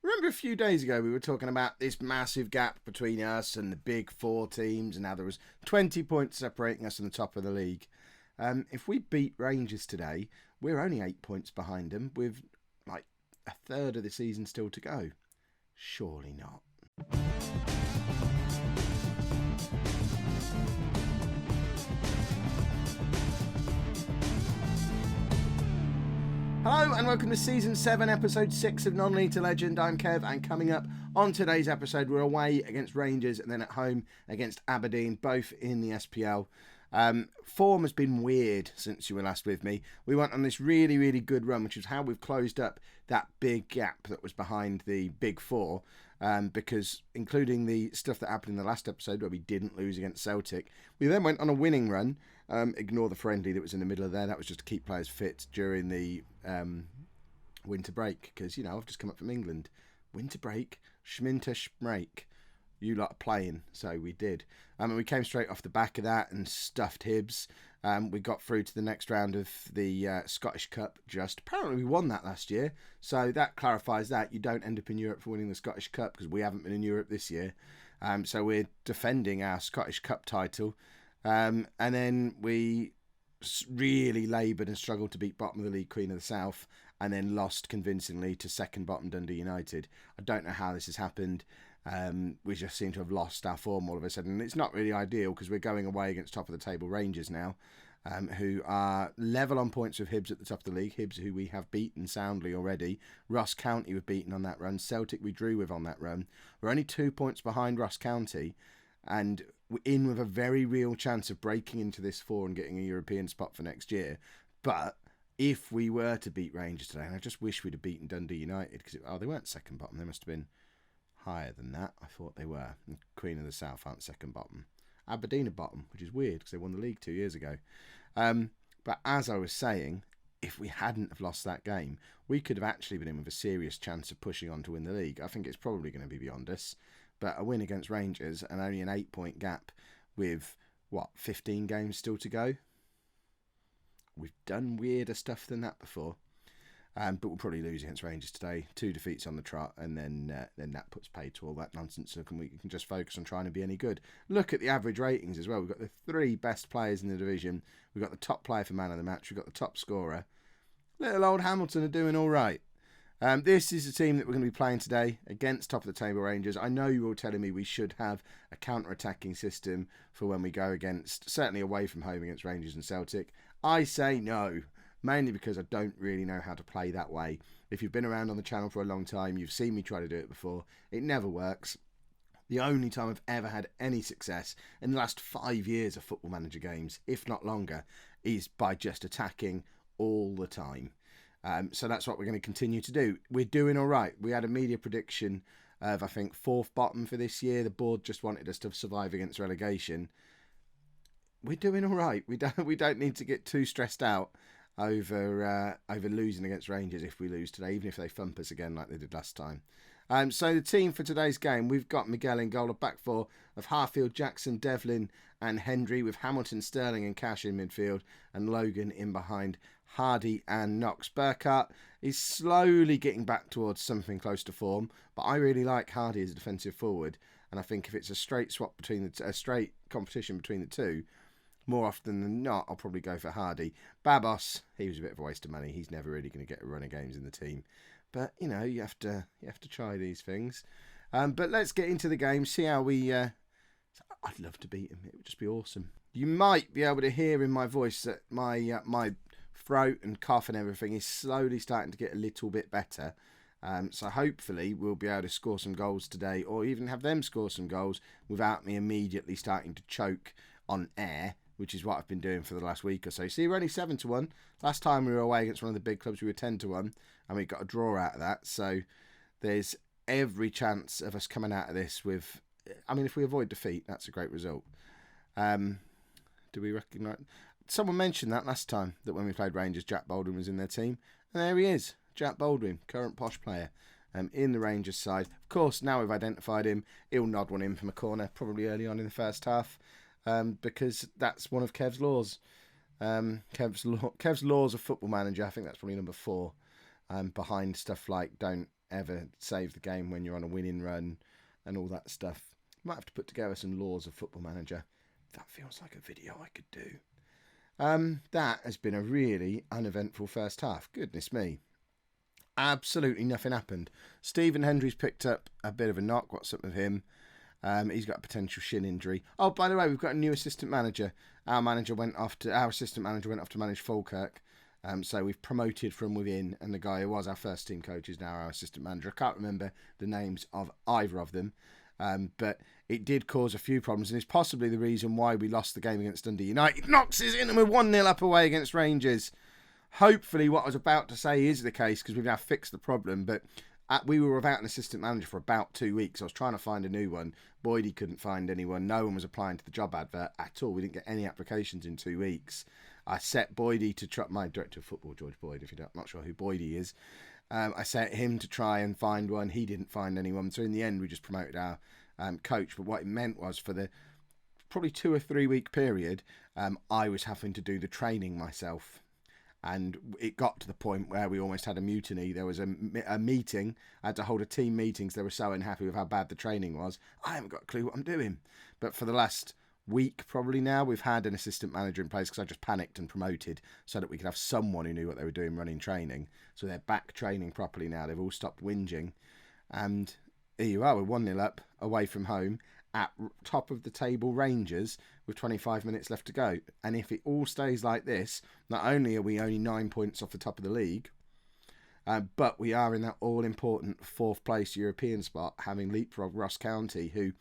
Remember a few days ago we were talking about this massive gap between us and the big four teams and how there was 20 points separating us from the top of the league. If we beat Rangers today, we're only 8 points behind them with like a third of the season still to go. Surely not. Hello and welcome to Season 7, Episode 6 of Non-League to Legend. I'm Kev, and coming up on today's episode, we're away against Rangers and then at home against Aberdeen, both in the SPL. Form has been weird since you were last with me. We went on this really good run, which is how we've closed up that big gap that was behind the big four, because including the stuff that happened in the last episode where we didn't lose against Celtic, we then went on a winning run. Ignore the friendly that was in the middle of there. That was just to keep players fit during the winter break, because, you know, I've just come up from England. Winter break, Schminter-Schmreik. You lot are playing, so we did. And we came straight off the back of that and stuffed Hibs. We got through to the next round of the Scottish Cup just. Apparently we won that last year, so that clarifies that. You don't end up in Europe for winning the Scottish Cup, because we haven't been in Europe this year. So we're defending our Scottish Cup title. And then we really laboured and struggled to beat bottom of the league Queen of the South, and then lost convincingly to second bottom Dundee United. I don't know how this has happened. We just seem to have lost our form all of a sudden. And it's not really ideal, because we're going away against top of the table Rangers now, who are level on points with Hibs at the top of the league. Hibs, who we have beaten soundly already. Ross County we've beaten on that run. Celtic we drew with on that run. We're only 2 points behind Ross County, and we're in with a very real chance of breaking into this four and getting a European spot for next year. But if we were to beat Rangers today, and I just wish we'd have beaten Dundee United, because they weren't second bottom. They must have been higher than that. I thought they were. And Queen of the South aren't second bottom. Aberdeen are bottom, which is weird, because they won the league 2 years ago. But as I was saying, if we hadn't have lost that game, we could have actually been in with a serious chance of pushing on to win the league. I think it's probably going to be beyond us. But a win against Rangers and only an 8-point gap with, 15 games still to go? We've done weirder stuff than that before. But we'll probably lose against Rangers today. 2 defeats on the trot, and then that puts paid to all that nonsense. So we can just focus on trying to be any good. Look at the average ratings as well. We've got the 3 best players in the division. We've got the top player for man of the match. We've got the top scorer. Little old Hamilton are doing all right. This is the team that we're going to be playing today against top of the table Rangers. I know you're all telling me we should have a counter-attacking system for when we go against, certainly away from home against Rangers and Celtic. I say no, mainly because I don't really know how to play that way. If you've been around on the channel for a long time, you've seen me try to do it before. It never works. The only time I've ever had any success in the last 5 years of Football Manager games, if not longer, is by just attacking all the time. So that's what we're going to continue to do. We're doing all right. We had a media prediction of, I think, 4th bottom for this year. The board just wanted us to survive against relegation. We're doing all right. We don't need to get too stressed out over losing against Rangers if we lose today, even if they thump us again like they did last time. So the team for today's game, we've got Miguel in goal, a back four of Harfield, Jackson, Devlin and Hendry, with Hamilton, Sterling and Cash in midfield, and Logan in behind Hardy and Knox. Burkhart is slowly getting back towards something close to form, but I really like Hardy as a defensive forward, and I think if it's a straight swap between a straight competition between the two, more often than not, I'll probably go for Hardy. Babos, he was a bit of a waste of money. He's never really going to get a run of games in the team. But, you know, you have to try these things. But let's get into the game, see how we... I'd love to beat him. It would just be awesome. You might be able to hear in my voice that my throat and cough and everything is slowly starting to get a little bit better. So hopefully we'll be able to score some goals today, or even have them score some goals without me immediately starting to choke on air, which is what I've been doing for the last week or so. See, we're only 7-1. Last time we were away against one of the big clubs, we were 10-1, and we got a draw out of that. So there's every chance of us coming out of this with... I mean, if we avoid defeat, that's a great result. Do we recognise... Someone mentioned that last time, that when we played Rangers, Jack Baldwin was in their team. And there he is, Jack Baldwin, current posh player, in the Rangers side. Of course, now we've identified him, he'll nod one in from a corner, probably early on in the first half. Because that's one of Kev's laws. Kev's laws of Football Manager. I think that's probably number 4. Behind stuff like don't ever save the game when you're on a winning run and all that stuff. Might have to put together some laws of Football Manager. That feels like a video I could do. That has been a really uneventful first half. Goodness me. Absolutely nothing happened. Stephen Hendry's picked up a bit of a knock. What's up with him? He's got a potential shin injury. Oh, by the way, we've got a new assistant manager. Our assistant manager went off to manage Falkirk. So we've promoted from within, and the guy who was our first team coach is now our assistant manager. I can't remember the names of either of them. But it did cause a few problems, and it's possibly the reason why we lost the game against Dundee United. Knox is in and we're 1-0 up away against Rangers. Hopefully what I was about to say is the case, because we've now fixed the problem, but we were without an assistant manager for about 2 weeks. I was trying to find a new one. Boydie couldn't find anyone. No one was applying to the job advert at all. We didn't get any applications in 2 weeks. I set Boydie to try, my director of football, George Boyd, if you're not sure who Boydie is. I set him to try and find one. He didn't find anyone. So in the end, we just promoted our coach. But what it meant was for the probably 2 or 3 week period, I was having to do the training myself. And it got to the point where we almost had a mutiny. There was a meeting. I had to hold a team meeting because they were so unhappy with how bad the training was. I haven't got a clue what I'm doing. But for the last week, probably now, we've had an assistant manager in place because I just panicked and promoted so that we could have someone who knew what they were doing running training. So they're back training properly now. They've all stopped whinging. And here you are, we're 1-0 up away from home at top of the table Rangers with 25 minutes left to go. And if it all stays like this, not only are we only 9 points off the top of the league, but we are in that all-important 4th place European spot, having leapfrogged Ross County, who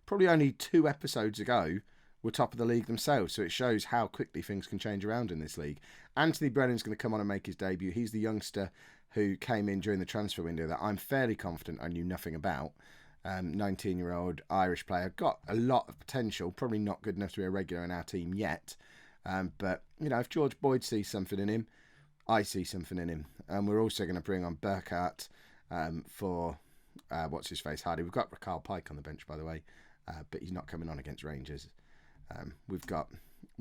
probably only 2 episodes ago were top of the league themselves. So it shows how quickly things can change around in this league. Anthony Brennan's going to come on and make his debut. He's the youngster who came in during the transfer window that I'm fairly confident I knew nothing about. 19-year-old Irish player, got a lot of potential, probably not good enough to be a regular in our team yet, but you know, if George Boyd sees something in him, I see something in him. And we're also going to bring on Burkhart for what's his face, Hardy. We've got Raquel Pike on the bench, by the way, but he's not coming on against Rangers. We've got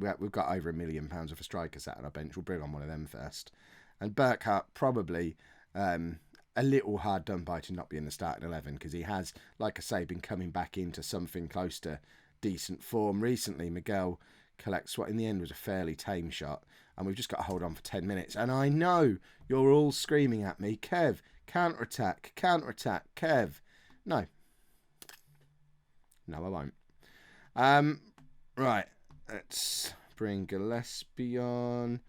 over £1 million of a striker sat on our bench. We'll bring on one of them first, and Burkhart probably a little hard done by to not be in the starting 11, because he has, like I say, been coming back into something close to decent form recently. Miguel collects what in the end was a fairly tame shot, and we've just got to hold on for 10 minutes. And I know you're all screaming at me, Kev, counter-attack, Kev. No, I won't. Right, let's bring Gillespie on.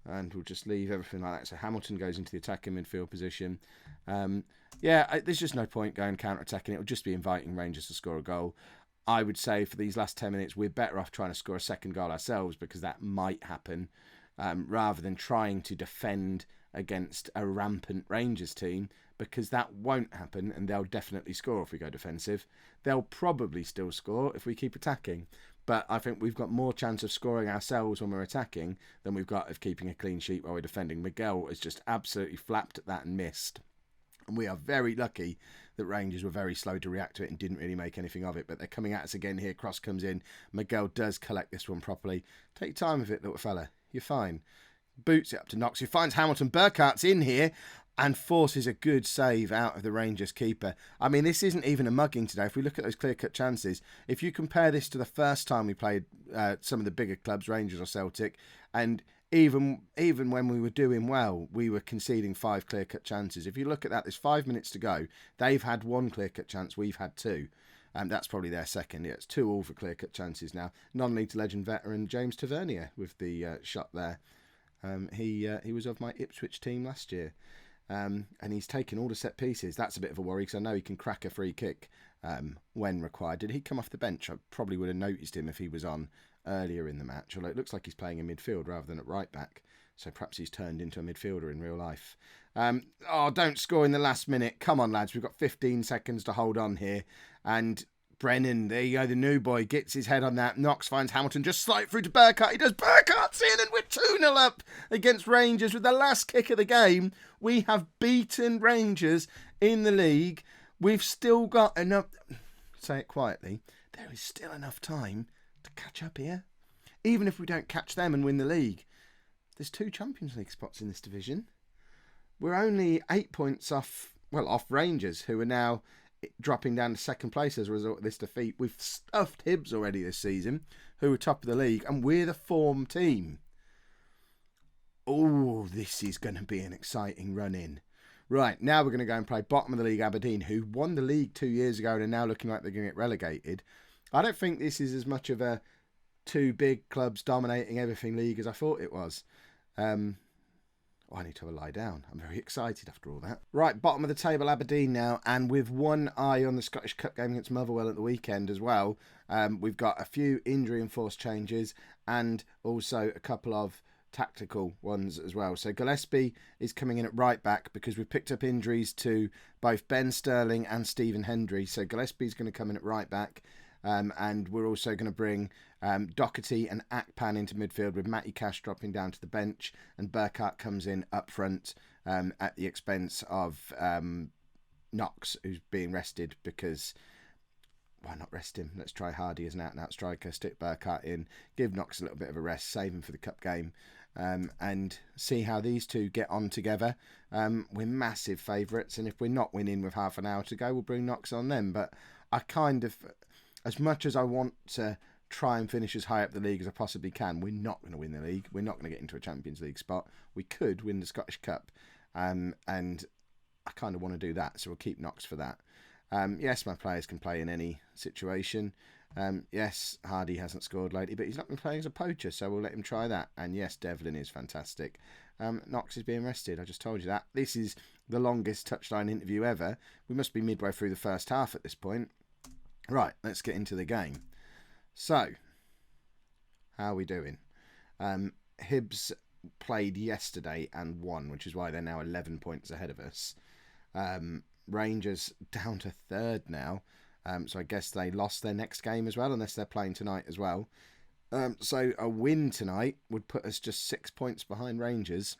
And we'll just leave everything like that. So Hamilton goes into the attacking midfield position. There's just no point going counter-attacking. It'll just be inviting Rangers to score a goal. I would say for these last 10 minutes, we're better off trying to score a second goal ourselves, because that might happen, rather than trying to defend against a rampant Rangers team, because that won't happen, and they'll definitely score if we go defensive. They'll probably still score if we keep attacking. But I think we've got more chance of scoring ourselves when we're attacking than we've got of keeping a clean sheet while we're defending. Miguel has just absolutely flapped at that and missed. And we are very lucky that Rangers were very slow to react to it and didn't really make anything of it. But they're coming at us again here. Cross comes in. Miguel does collect this one properly. Take time with it, little fella. You're fine. Boots it up to Knox, who finds Hamilton. Burkhart's in here and forces a good save out of the Rangers keeper. I mean, this isn't even a mugging today. If we look at those clear-cut chances, if you compare this to the first time we played some of the bigger clubs, Rangers or Celtic, and even when we were doing well, we were conceding 5 clear-cut chances. If you look at that, there's 5 minutes to go. They've had 1 clear-cut chance. We've had 2. That's probably their second. Yeah, it's 2 all for clear-cut chances now. Non-league to legend veteran James Tavernier with the shot there. He was of my Ipswich team last year. And he's taken all the set pieces. That's a bit of a worry, because I know he can crack a free kick when required. Did he come off the bench? I probably would have noticed him if he was on earlier in the match, although it looks like he's playing in midfield rather than at right back, so perhaps he's turned into a midfielder in real life. Don't score in the last minute. Come on, lads, we've got 15 seconds to hold on here. And Brennan, there you go, the new boy, gets his head on that. Knox finds Hamilton, just slide through to Burkhart. He does. Burkhart's in, and we're 2-0 up against Rangers with the last kick of the game. We have beaten Rangers in the league. We've still got enough... Say it quietly. There is still enough time to catch up here. Even if we don't catch them and win the league. There's 2 Champions League spots in this division. We're only 8 points off... off Rangers, who are now dropping down to second place as a result of this defeat. We've stuffed Hibs already this season, who are top of the league, and we're the form team. Oh, this is going to be an exciting run-in. Right, now we're going to go and play bottom of the league Aberdeen, who won the league 2 years ago and are now looking like they're going to get relegated. I don't think this is as much of a two big clubs dominating everything league as I thought it was. I need to have a lie down. I'm very excited after all that. Right, bottom of the table Aberdeen now, and with one eye on the Scottish Cup game against Motherwell at the weekend as well. We've got a few injury enforced changes and also a couple of tactical ones as well. So Gillespie is coming in at right back because we've picked up injuries to both Ben Sterling and Stephen Hendry. So Gillespie's going to come in at right back. And we're also going to bring Doherty and Akpan into midfield with Matty Cash dropping down to the bench, and Burkhart comes in up front at the expense of Knox, who's being rested because... Why not rest him? Let's try Hardy as an out-and-out striker, stick Burkhart in, give Knox a little bit of a rest, save him for the cup game, and see how these two get on together. We're massive favourites, and if we're not winning with half an hour to go, we'll bring Knox on them. But I kind of, as much as I want to try and finish as high up the league as I possibly can, we're not going to win the league. We're not going to get into a Champions League spot. We could win the Scottish Cup, and I kind of want to do that, so we'll keep Knox for that. Yes, my players can play in any situation. Yes, Hardy hasn't scored lately, but he's not been playing as a poacher, so we'll let him try that. And yes, Devlin is fantastic. Knox is being rested. I just told you that. This is the longest touchline interview ever. We must be midway through the first half at this point. Right, let's get into the game. So, how are we doing? Hibs played yesterday and won, which is why they're now 11 points ahead of us. Rangers down to third now, so I guess they lost their next game as well, unless they're playing tonight as well. So a win tonight would put us just 6 points behind Rangers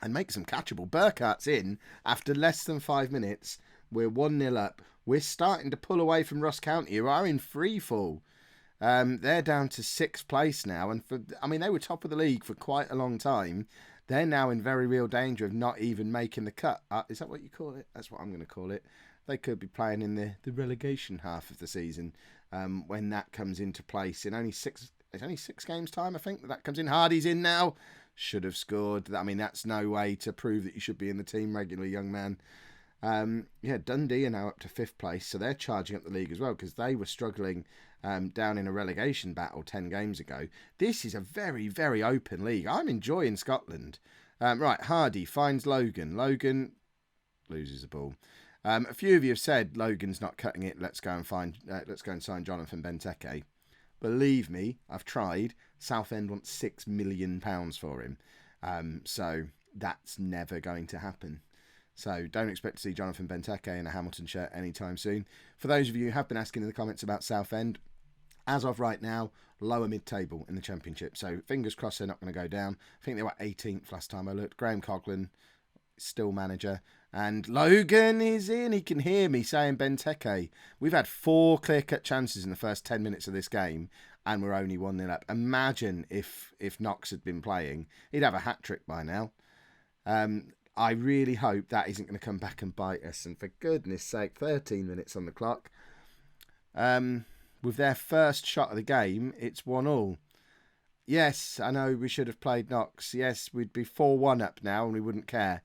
and make them catchable. Burkhart's in after less than 5 minutes. We're 1-0 up. We're starting to pull away from Ross County, who are in free fall. They're down to 6th place now, and they were top of the league for quite a long time. They're now in very real danger of not even making the cut. Is that what you call it? That's what I'm going to call it. They could be playing in the relegation half of the season when that comes into place. In only 6 games' time, I think, that comes in. Hardy's in now. Should have scored. That's no way to prove that you should be in the team regularly, young man. Dundee are now up to 5th place, so they're charging up the league as well because they were struggling down in a relegation battle 10 games ago. This is a very, very open league. I'm enjoying Scotland. Right, Hardy finds Logan. Logan loses the ball. A few of you have said Logan's not cutting it. Let's go and sign Jonathan Benteke. Believe me, I've tried. Southend wants £6 million for him. So that's never going to happen. So don't expect to see Jonathan Benteke in a Hamilton shirt anytime soon. For those of you who have been asking in the comments about Southend, as of right now, lower mid-table in the Championship. So fingers crossed they're not going to go down. I think they were 18th last time I looked. Graham Coughlin, still manager. And Logan is in. He can hear me saying Benteke. We've had 4 clear-cut chances in the first 10 minutes of this game, and we're only 1-0 up. Imagine if Knox had been playing. He'd have a hat-trick by now. I really hope that isn't going to come back and bite us. And for goodness sake, 13 minutes on the clock. With their first shot of the game, it's 1-1. Yes, I know we should have played Knox. Yes, we'd be 4-1 up now and we wouldn't care.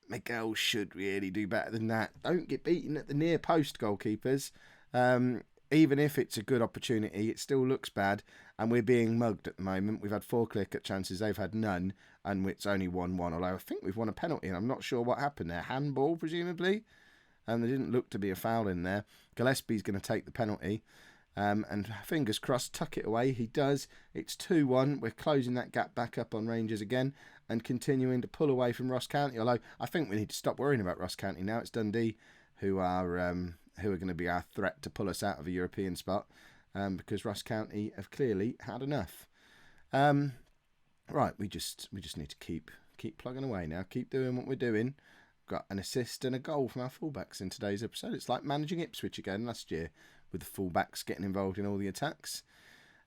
Miguel should really do better than that. Don't get beaten at the near post, goalkeepers. Even if it's a good opportunity, it still looks bad. And we're being mugged at the moment. We've had 4 clear-cut chances. They've had none. And it's only 1-1. Although I think we've won a penalty. And I'm not sure what happened there. Handball, presumably. And there didn't look to be a foul in there. Gillespie's going to take the penalty. And fingers crossed, tuck it away. He does. It's 2-1. We're closing that gap back up on Rangers again. And continuing to pull away from Ross County. Although I think we need to stop worrying about Ross County now. It's Dundee who are going to be our threat to pull us out of a European spot, because Ross County have clearly had enough. Right, we just need to keep plugging away now. Keep doing what we're doing. Got an assist and a goal from our fullbacks in today's episode. It's like managing Ipswich again last year, with the fullbacks getting involved in all the attacks.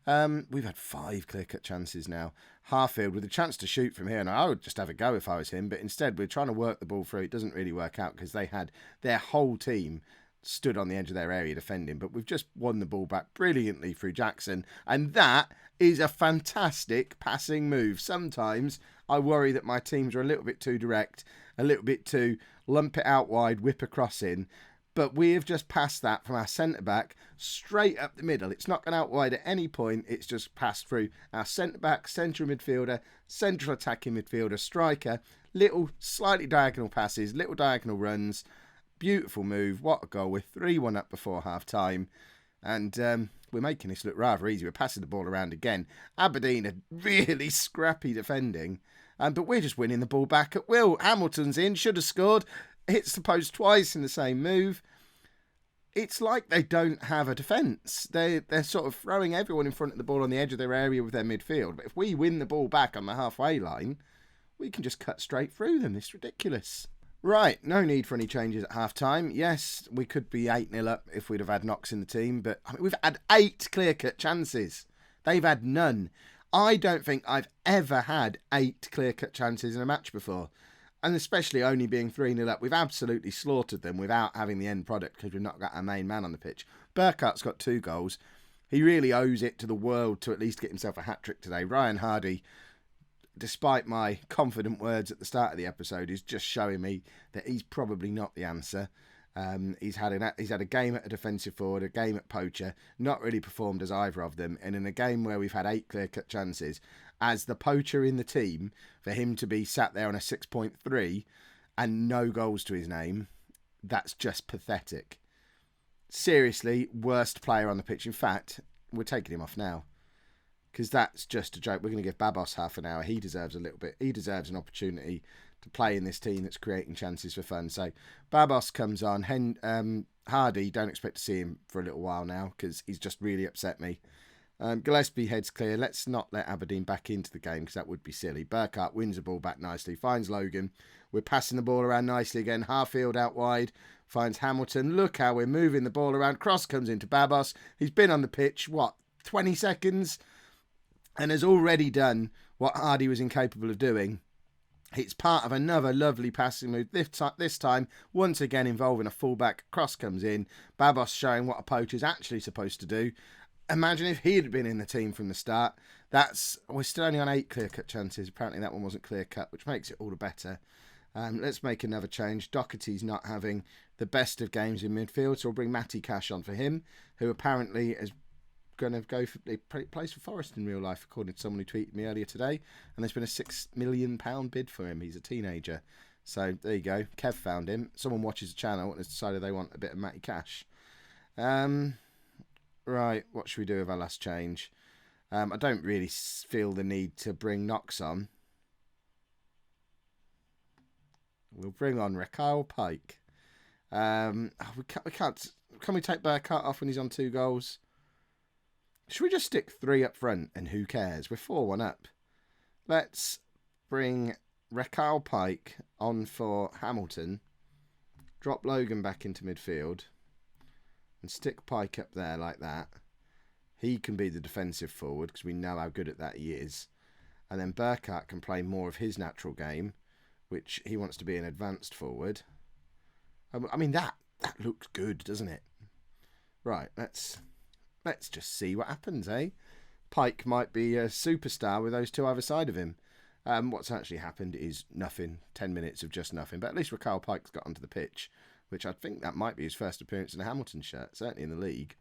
We've had 5 clear-cut chances now. Harfield with a chance to shoot from here, and I would just have a go if I was him, but instead we're trying to work the ball through. It doesn't really work out because they had their whole team stood on the edge of their area defending, but we've just won the ball back brilliantly through Jackson, and that is a fantastic passing move. Sometimes I worry that my teams are a little bit too direct, a little bit too lump it out wide, whip across in, but we have just passed that from our centre-back straight up the middle. It's not gone out wide at any point. It's just passed through our centre-back, central midfielder, central attacking midfielder, striker, little slightly diagonal passes, little diagonal runs. Beautiful move. What a goal. We're 3-1 up before half-time. And we're making this look rather easy. We're passing the ball around again. Aberdeen are really scrappy defending. But we're just winning the ball back at will. Hamilton's in. Should have scored. Hits the post twice in the same move. It's like they don't have a defence. They're sort of throwing everyone in front of the ball on the edge of their area with their midfield. But if we win the ball back on the halfway line, we can just cut straight through them. It's ridiculous. Right, no need for any changes at half-time. Yes, we could be 8-0 up if we'd have had Knox in the team, but I mean, we've had 8 clear-cut chances. They've had none. I don't think I've ever had 8 clear-cut chances in a match before. And especially only being 3-0 up, we've absolutely slaughtered them without having the end product because we've not got our main man on the pitch. Burkhart's got 2 goals. He really owes it to the world to at least get himself a hat-trick today. Ryan Hardy, despite my confident words at the start of the episode, is just showing me that he's probably not the answer. He's had a game at a defensive forward, a game at poacher, not really performed as either of them. And in a game where we've had 8 clear-cut chances, as the poacher in the team, for him to be sat there on a 6.3 and no goals to his name, that's just pathetic. Seriously, worst player on the pitch. In fact, we're taking him off now because that's just a joke. We're going to give Babos half an hour. He deserves a little bit. He deserves an opportunity to play in this team that's creating chances for fun. So Babos comes on. Hardy, don't expect to see him for a little while now because he's just really upset me. Gillespie heads clear. Let's not let Aberdeen back into the game because that would be silly. Burkhart wins the ball back nicely, finds Logan. We're passing the ball around nicely again. Harfield out wide, finds Hamilton. Look how we're moving the ball around. Cross comes into Babos. He's been on the pitch, 20 seconds? And has already done what Hardy was incapable of doing. It's part of another lovely passing move. This time, once again involving a fullback. Cross comes in. Babos showing what a poacher's actually supposed to do. Imagine if he had been in the team from the start. We're still only on 8 clear-cut chances. Apparently that one wasn't clear-cut, which makes it all the better. Let's make another change. Doherty's not having the best of games in midfield, so we'll bring Matty Cash on for him, who apparently is going to go for, he plays for Forest in real life, according to someone who tweeted me earlier today, and there's been a £6 million bid for him. He's a teenager. So there you go. Kev found him. Someone watches the channel and has decided they want a bit of Matty Cash. Right, what should we do with our last change? I don't really feel the need to bring Knox on. We'll bring on Raquel Pike. We can't. Can we take Burkhart off when he's on 2 goals? Should we just stick 3 up front and who cares? We're 4-1 up. Let's bring Raquel Pike on for Hamilton. Drop Logan back into midfield. And stick Pike up there like that. He can be the defensive forward because we know how good at that he is. And then Burkhart can play more of his natural game, which he wants to be an advanced forward. I mean, that looks good, doesn't it? Right, let's just see what happens, eh? Pike might be a superstar with those 2 either side of him. What's actually happened is nothing. 10 minutes of just nothing. But at least Raquel Pike's got onto the pitch, which I think that might be his first appearance in a Hamilton shirt, certainly in the league.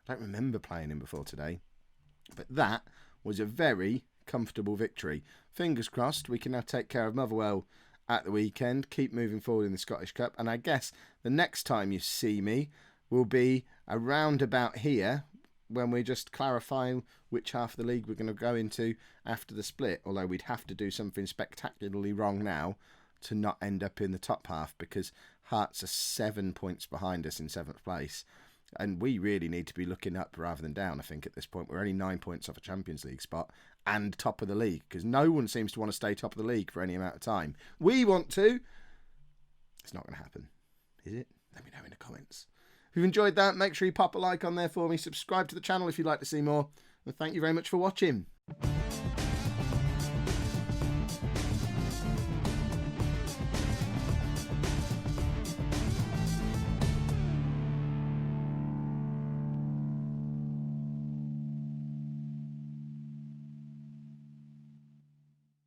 I don't remember playing him before today. But that was a very comfortable victory. Fingers crossed we can now take care of Motherwell at the weekend, keep moving forward in the Scottish Cup, and I guess the next time you see me will be around about here when we're just clarifying which half of the league we're going to go into after the split, although we'd have to do something spectacularly wrong now to not end up in the top half because Hearts are 7 points behind us in 7th place. And we really need to be looking up rather than down, I think, at this point. We're only 9 points off a Champions League spot and top of the league because no one seems to want to stay top of the league for any amount of time. We want to. It's not going to happen, is it? Let me know in the comments. If you've enjoyed that, make sure you pop a like on there for me. Subscribe to the channel if you'd like to see more. Well, thank you very much for watching.